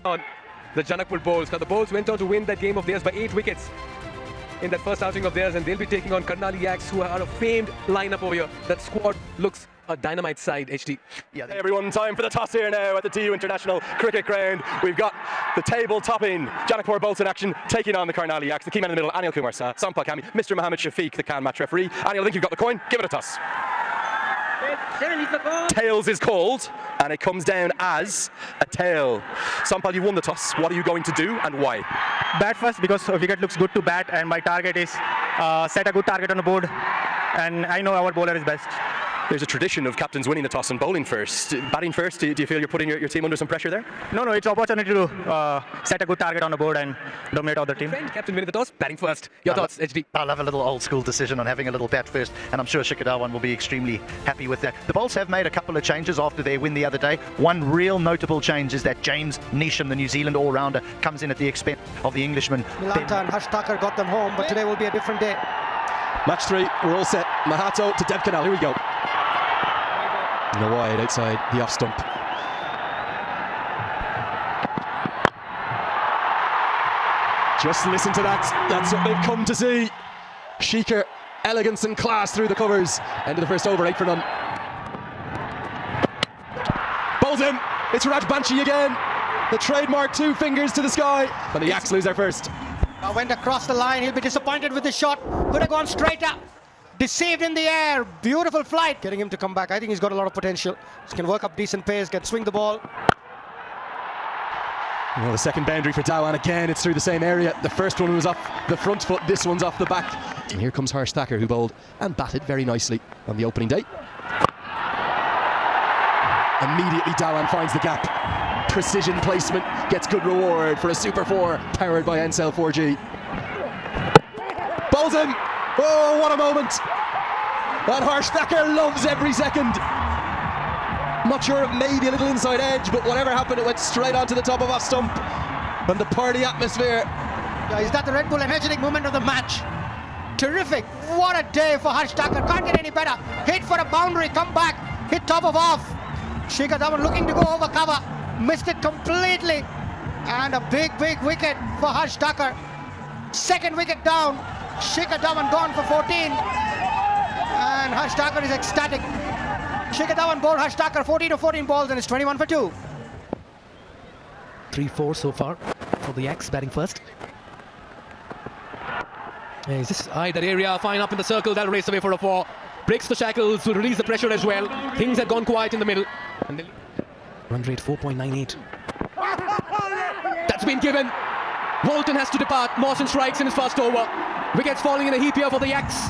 On the Janakpur Bowls. Now the Bowls went on to win that game of theirs by 8 wickets in that first outing of theirs, and they'll be taking on Karnali Yaks, who are a famed lineup over here. That squad looks a dynamite side, HD. Yeah, hey everyone, time for the toss here now at the DU International Cricket Ground. We've got the table-topping Janakpur Bowls in action, taking on the Karnali Yaks. The key man in the middle, Anil Kumar Shah, Sampal Kami, Mr. Mohammed Shafiq, the Can match referee. Anil, I think you've got the coin. Give it a toss. Tails is called, and it comes down as a tail. Sampal, you won the toss. What are you going to do and why? Bat first, because wicket looks good to bat, and my target is set a good target on the board, and I know our bowler is best. There's a tradition of captains winning the toss and bowling first. Batting first, do you feel you're putting your team under some pressure there? No, it's opportunity to set a good target on the board and dominate other team. Captain winning the toss, batting first. Your thoughts, HD? I'll have a little old school decision on having a little bat first, and I'm sure Shikhar Dhawan will be extremely happy with that. The Bowls have made a couple of changes after their win the other day. One real notable change is that James Neesham, the New Zealand all-rounder, comes in at the expense of the Englishman. Milanta and Harsh Thakur got them home, but today will be a different day. Match 3, we're all set. Mahato to Dev Canal, here we go. In the wide outside the off stump. Just listen to that. That's what they've come to see. Shikhar, elegance and class through the covers. End of the first over, 8 for none. Bowls in. It's Raj Banshi again. The trademark 2 fingers to the sky. And the Yaks lose their first. Went across the line. He'll be disappointed with the shot. Could have gone straight up. Deceived in the air. Beautiful flight. Getting him to come back. I think he's got a lot of potential. He can work up decent pace, can swing the ball. Well, the second boundary for Dhawan again. It's through the same area. The first one was off the front foot. This one's off the back. And here comes Harsh Thakur, who bowled and batted very nicely on the opening day. Immediately Dhawan finds the gap. Precision placement gets good reward for a Super 4 powered by Ncell 4G. Bowls him. Oh, what a moment! And Harsh Thakur loves every second. Not sure, maybe a little inside edge, but whatever happened, it went straight onto the top of off stump. And the party atmosphere. Yeah, is that the Red Bull energetic moment of the match? Terrific. What a day for Harsh Thakur. Can't get any better. Hit for a boundary, come back, hit top of off. Shikhar Dhawan looking to go over cover. Missed it completely. And a big wicket for Harsh Thakur. Second wicket down. Shikhar Dhawan gone for 14. And Harsh Thakur is ecstatic. Shikhar Dhawan bowled Harsh Thakur 14 of 14 balls and it's 21 for 2. 3-4 so far for the Yaks, batting first. Is this that area, fine up in the circle, that'll race away for a 4. Breaks the shackles to release the pressure as well. Things had gone quiet in the middle. And run rate 4.98. That's been given. Walton has to depart. Mawson strikes in his first over. Wickets falling in a heap here for the Yaks.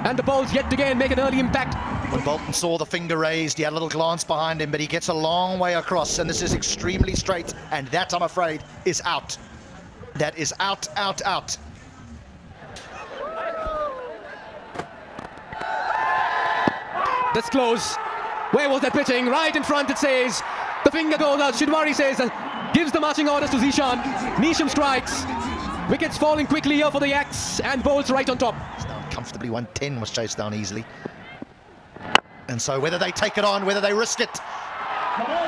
And the Bowls yet again make an early impact. When Bolton saw the finger raised, he had a little glance behind him, but he gets a long way across, and this is extremely straight, and that, I'm afraid, is out. That is out. That's close. Where was that pitching? Right in front, it says. The finger goes out. Shidwari says, gives the marching orders to Zishan. Neesham strikes. Wickets falling quickly here for the Yaks, and Bowls right on top. It's down comfortably. 110 was chased down easily. And so whether they take it on, whether they risk it,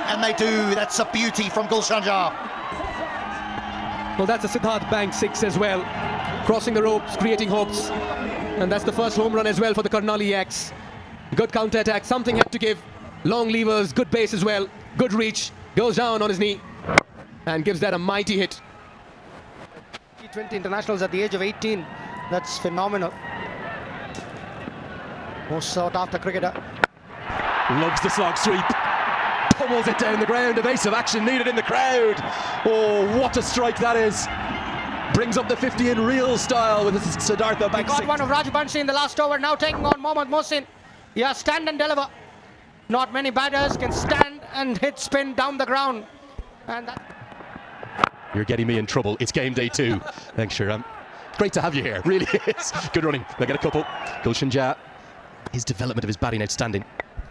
and they do, that's a beauty from Gulshan Jah. Well, that's a Siddharth Bank 6 as well. Crossing the ropes, creating hopes. And that's the first home run as well for the Karnali Yaks. Good counter-attack, something had to give. Long levers, good pace as well. Good reach, goes down on his knee and gives that a mighty hit. T20 internationals at the age of 18. That's phenomenal. Most sought after cricketer. Loves the slog sweep. Pummels it down the ground. Evasive action needed in the crowd. Oh, what a strike that is. Brings up the 50 in real style with Siddhartha Bank. He got one of Raj Banshi in the last over. Now taking on Mohammad Mohsin. Yeah, stand and deliver. Not many batters can stand and hit spin down the ground. And that... You're getting me in trouble. It's game day 2. Thanks, Shiram. Great to have you here. Really is. Good running. They get a couple. Gulshan Jah. His development of his batting outstanding.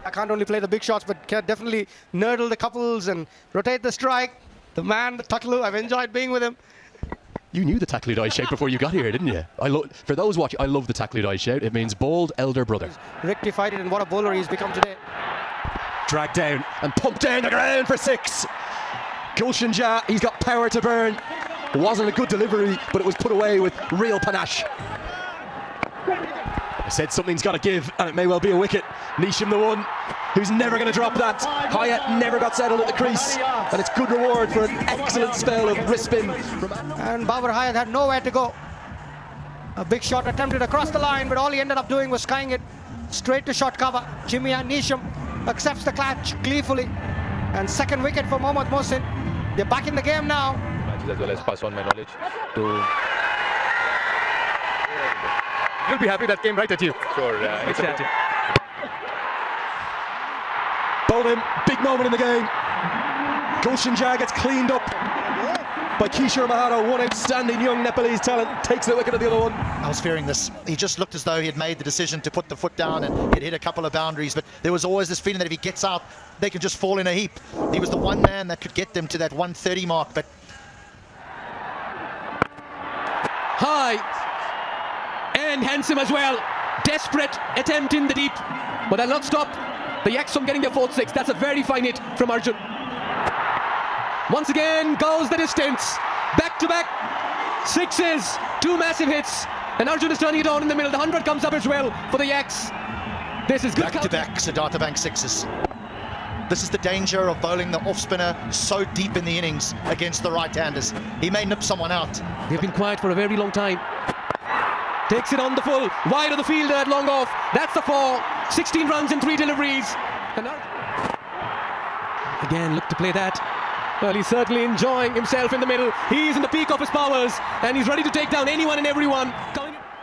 I can't only play the big shots, but can definitely nurdle the couples and rotate the strike. The man, the Taklu, I've enjoyed being with him. You knew the Takludai shout before you got here, didn't you? For those watching, I love the Takludai shout. It means bold elder brother. Rectified it, and what a bowler he's become today. Dragged down and pumped down the ground for 6. Gulshan Ja, he's got power to burn. It wasn't a good delivery, but it was put away with real panache. I said something's got to give, and it may well be a wicket. Nisham the one who's never going to drop that. Hyatt never got settled at the crease, and it's good reward for an excellent spell of wrist spin. And Babar Hyatt had nowhere to go. A big shot attempted across the line, but all he ended up doing was skying it straight to short cover. Jimmy Nisham accepts the catch gleefully. And second wicket for Mohammad Mohsin. They're back in the game now. As well as pass on my knowledge to... You'll be happy that came right at you. Sure, exactly. Bowled him, big moment in the game. Gulshan Ja gets cleaned up by Kishore Mahato, one outstanding young Nepalese talent, takes the wicket of the other one. I was fearing this. He just looked as though he had made the decision to put the foot down and he'd hit a couple of boundaries, but there was always this feeling that if he gets out, they can just fall in a heap. He was the one man that could get them to that 130 mark, but... High and handsome as well. Desperate attempt in the deep, but that'll not stop the Yaks from getting their fourth six. That's a very fine hit from Arjun. Once again goes the distance. Back-to-back sixes, two massive hits, and Arjun is turning it on in the middle. The 100 comes up as well for the Yaks. This is good. Back-to-back Siddhartha Bank sixes. This is the danger of bowling the off-spinner so deep in the innings against the right-handers. He may nip someone out. They've been quiet for a very long time. Takes it on the full, wide of the field at long off. That's the 4. 16 runs in 3 deliveries. And again, look to play that. Well, he's certainly enjoying himself in the middle. He's in the peak of his powers, and he's ready to take down anyone and everyone.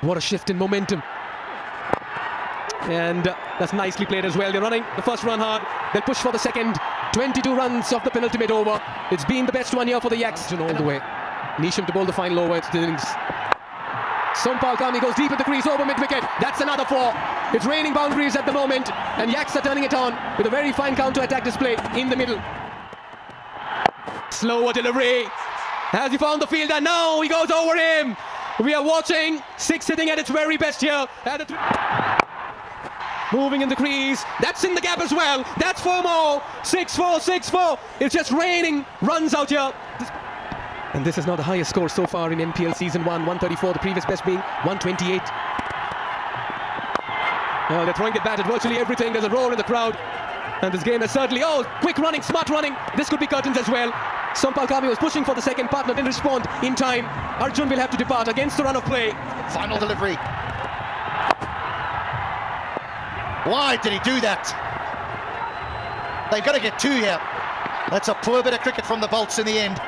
What a shift in momentum. And that's nicely played as well. They're running the first run hard. They'll push for the second. 22 runs off the penultimate over. It's been the best one here for the Yaks all the way. Nisham to bowl the final over into the innings. Sampal Kami goes deep at the crease over mid-wicket. That's another 4. It's raining boundaries at the moment, and Yaks are turning it on with a very fine counter-attack display in the middle. Slower delivery. Has he found the fielder? No, he goes over him. We are watching 6 hitting at its very best here. Moving in the crease. That's in the gap as well. That's 4 more. 6-4, 6-4. It's just raining runs out here. And this is now the highest score so far in NPL Season 1, 134, the previous best being 128. Well, they're throwing it back at virtually everything. There's a roar in the crowd. And this game is certainly, quick running, smart running. This could be curtains as well. Sampal Kami was pushing for the second partner, didn't respond in time. Arjun will have to depart against the run of play. Final delivery. Why did he do that? They've got to get 2 here. That's a poor bit of cricket from the Bolts in the end,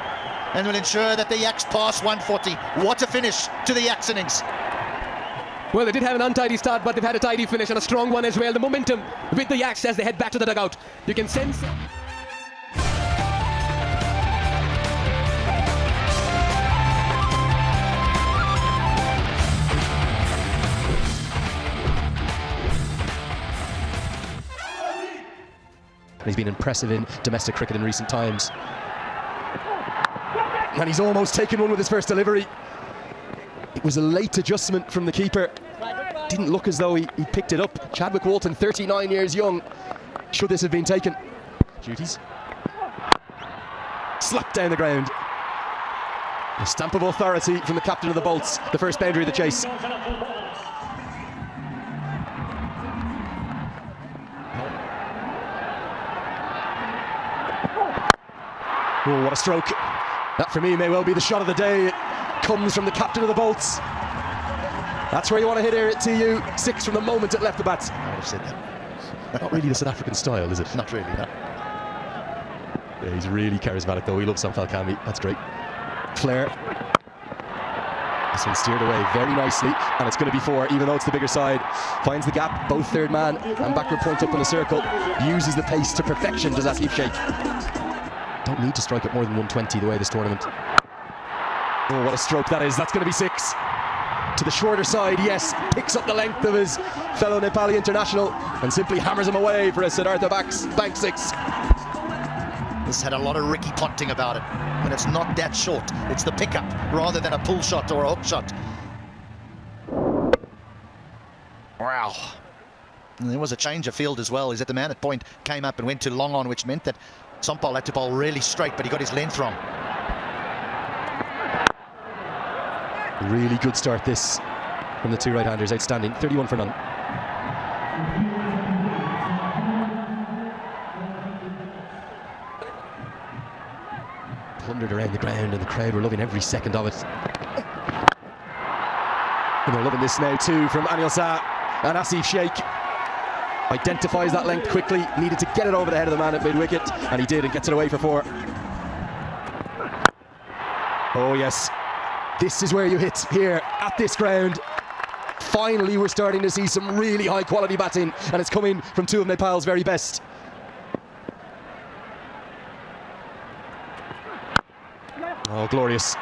and will ensure that the Yaks pass 140. What a finish to the Yaks innings. Well, they did have an untidy start, but they've had a tidy finish and a strong one as well. The momentum with the Yaks as they head back to the dugout. You can sense... He's been impressive in domestic cricket in recent times. And he's almost taken one with his first delivery. It was a late adjustment from the keeper. Didn't look as though he picked it up. Chadwick Walton, 39 years young. Should this have been taken? Duties. Slapped down the ground. A stamp of authority from the captain of the Bolts. The first boundary of the chase. Oh, what a stroke. That for me may well be the shot of the day. It comes from the captain of the Bolts. That's where you want to hit here at TU. 6 from the moment it left the bats. I would have said that. Not really the South African style, is it? Not really, no. Yeah, he's really charismatic though. He loves Sampal Kami. That's great. Flair. This one steered away very nicely, and it's going to be 4, even though it's the bigger side. Finds the gap, both third man and backward point up in the circle. Uses the pace to perfection, does Asif Sheikh. Don't need to strike at more than 120 the way this tournament. Oh, what a stroke that is. That's going to be 6. To the shorter side, yes. Picks up the length of his fellow Nepali international and simply hammers him away for a Siddhartha Bank 6. This had a lot of Ricky Ponting about it. When it's not that short, it's the pickup rather than a pull shot or a hook shot. Wow. And there was a change of field as well. Is that the man at point came up and went to long on, which meant that Sampal had to bowl really straight, but he got his length wrong. Really good start this from the two right-handers. Outstanding. 31 for none. Plundered around the ground, and the crowd were loving every second of it. And they're loving this now too from Anil Shah, and Asif Sheikh identifies that length quickly, needed to get it over the head of the man at mid-wicket, and he did, and gets it away for 4. Oh yes, this is where you hit here at this ground. Finally we're starting to see some really high quality batting, and it's coming from two of Nepal's very best. Oh, glorious.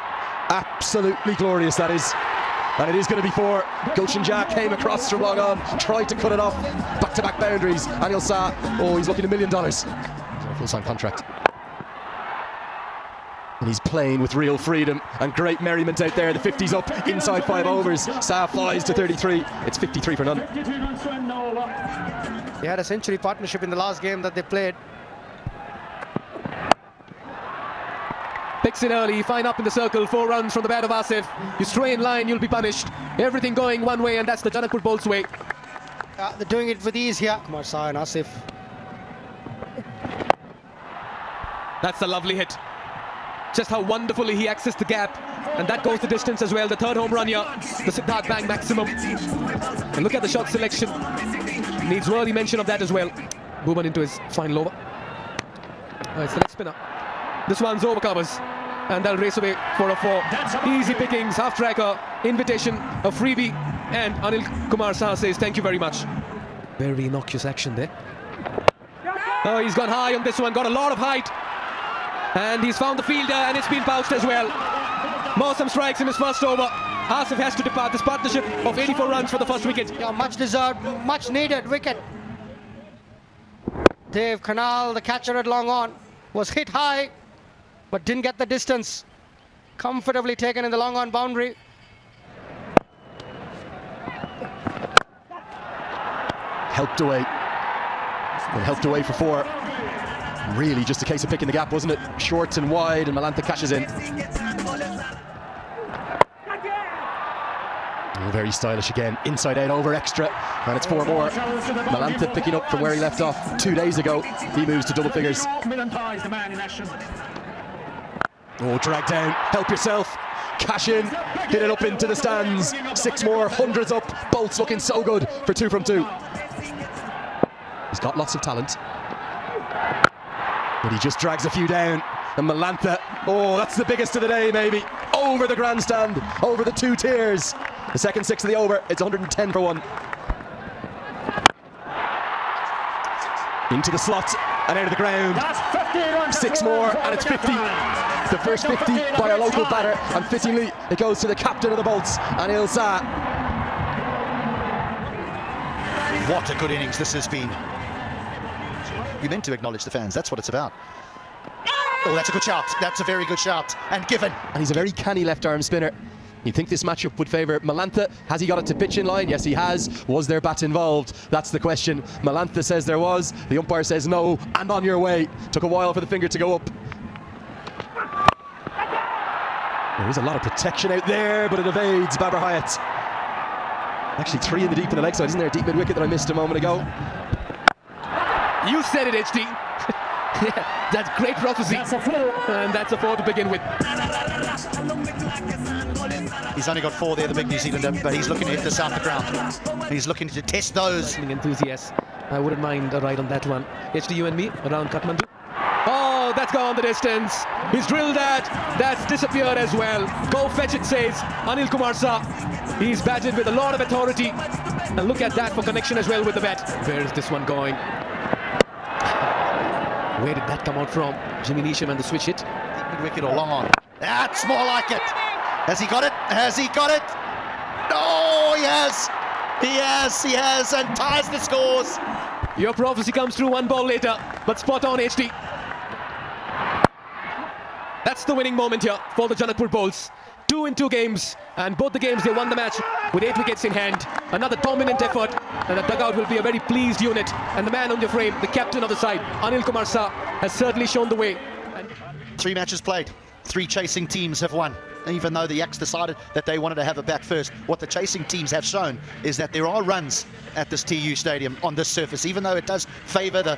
Absolutely glorious, that is. And it is going to be 4. Gulshan Jah came across from long on, tried to cut it off. Back-to-back boundaries. Anil Shah, oh, he's looking $1 million. Full-time contract. And he's playing with real freedom and great merriment out there. The 50's up inside 5 overs. Shah flies to 33. It's 53 for none. They had a century partnership in the last game that they played. Picks it early, fine up in the circle, 4 runs from the bat of Asif. You stray in line, you'll be punished. Everything going one way, and that's the Janakpur Bowls way. They're doing it with ease here. Kumar Shah and Asif. That's a lovely hit. Just how wonderfully he accessed the gap, and that goes the distance as well. The 3rd home run here, the Siddharth Bang maximum. And look at the shot selection. Needs worthy mention of that as well. Bhuman into his final over. It's the leg spinner. This one's over covers, and they'll race away for a 4. Easy pickings, half tracker, invitation, a freebie, and Anil Kumar Shah says thank you very much. Very innocuous action there. Oh, he's gone high on this one, got a lot of height, and he's found the fielder, and it's been bounced as well. Mawsum strikes in his first over. Asif has to depart. This partnership of 84 runs for the first wicket. Yeah, much deserved, much needed wicket. Dave Kanal, the catcher at long on, was hit high, but didn't get the distance. Comfortably taken in the long on boundary. Helped away. And helped away for 4. Really just a case of picking the gap, wasn't it? Short and wide, and Malantha cashes in. Oh, very stylish again. Inside out over extra, and it's 4 more. Malantha picking up from where he left off 2 days ago. He moves to double figures. Oh, drag down, help yourself, cash in, hit it up into the stands. 6 more, hundreds up, Bolts looking so good for 2 from 2. He's got lots of talent, but he just drags a few down. And Malantha, oh, that's the biggest of the day maybe, over the grandstand, over the 2 tiers. The second 6 of the over, it's 110 for 1. Into the slot and out of the ground. 6 more and it's 50. The first 50 by a local batter, and fittingly it goes to the captain of the Bolts, Anil Shah. What a good innings this has been. You meant to acknowledge the fans, that's what it's about. Oh, that's a good shout. That's a very good shout. And given. And he's a very canny left-arm spinner. You'd think this matchup would favour Malantha. Has he got it to pitch in line? Yes, he has. Was there bat involved? That's the question. Malantha says there was. The umpire says no. And on your way. Took a while for the finger to go up. There is a lot of protection out there, but it evades Babar Hyatt. Actually 3 in the deep in the leg side, isn't there? A deep mid-wicket that I missed a moment ago. You said it, HD. Yeah, that's great prophecy. And that's a 4 to begin with. He's only got 4 there, the big New Zealander, but he's looking to hit the south of the ground. He's looking to test those. Enthusiasts. I wouldn't mind a ride on that one. HD, you and me around Kathmandu. Oh, that's gone the distance. He's drilled that. That's disappeared as well. Go fetch it, says Anil Kumar Shah. He's batted with a lot of authority. And look at that for connection as well with the bat. Where is this one going? Where did that come out from? Jimmy Neesham and the switch hit. Mid-wicket or long on. That's more like it. Has he got it? Has he got it? No, he has. He has, and ties the scores. Your prophecy comes true 1 ball later, but spot on, HD. That's the winning moment here for the Janakpur Bowls. 2 in 2 games, and both the games they won the match with 8 wickets in hand. Another dominant effort, and the dugout will be a very pleased unit. And the man on the frame, the captain of the side, Anil Kumar Shah, has certainly shown the way. 3 matches played, 3 chasing teams have won. Even though the Yaks decided that they wanted to have a bat first, what the chasing teams have shown is that there are runs at this TU stadium on this surface, even though it does favour the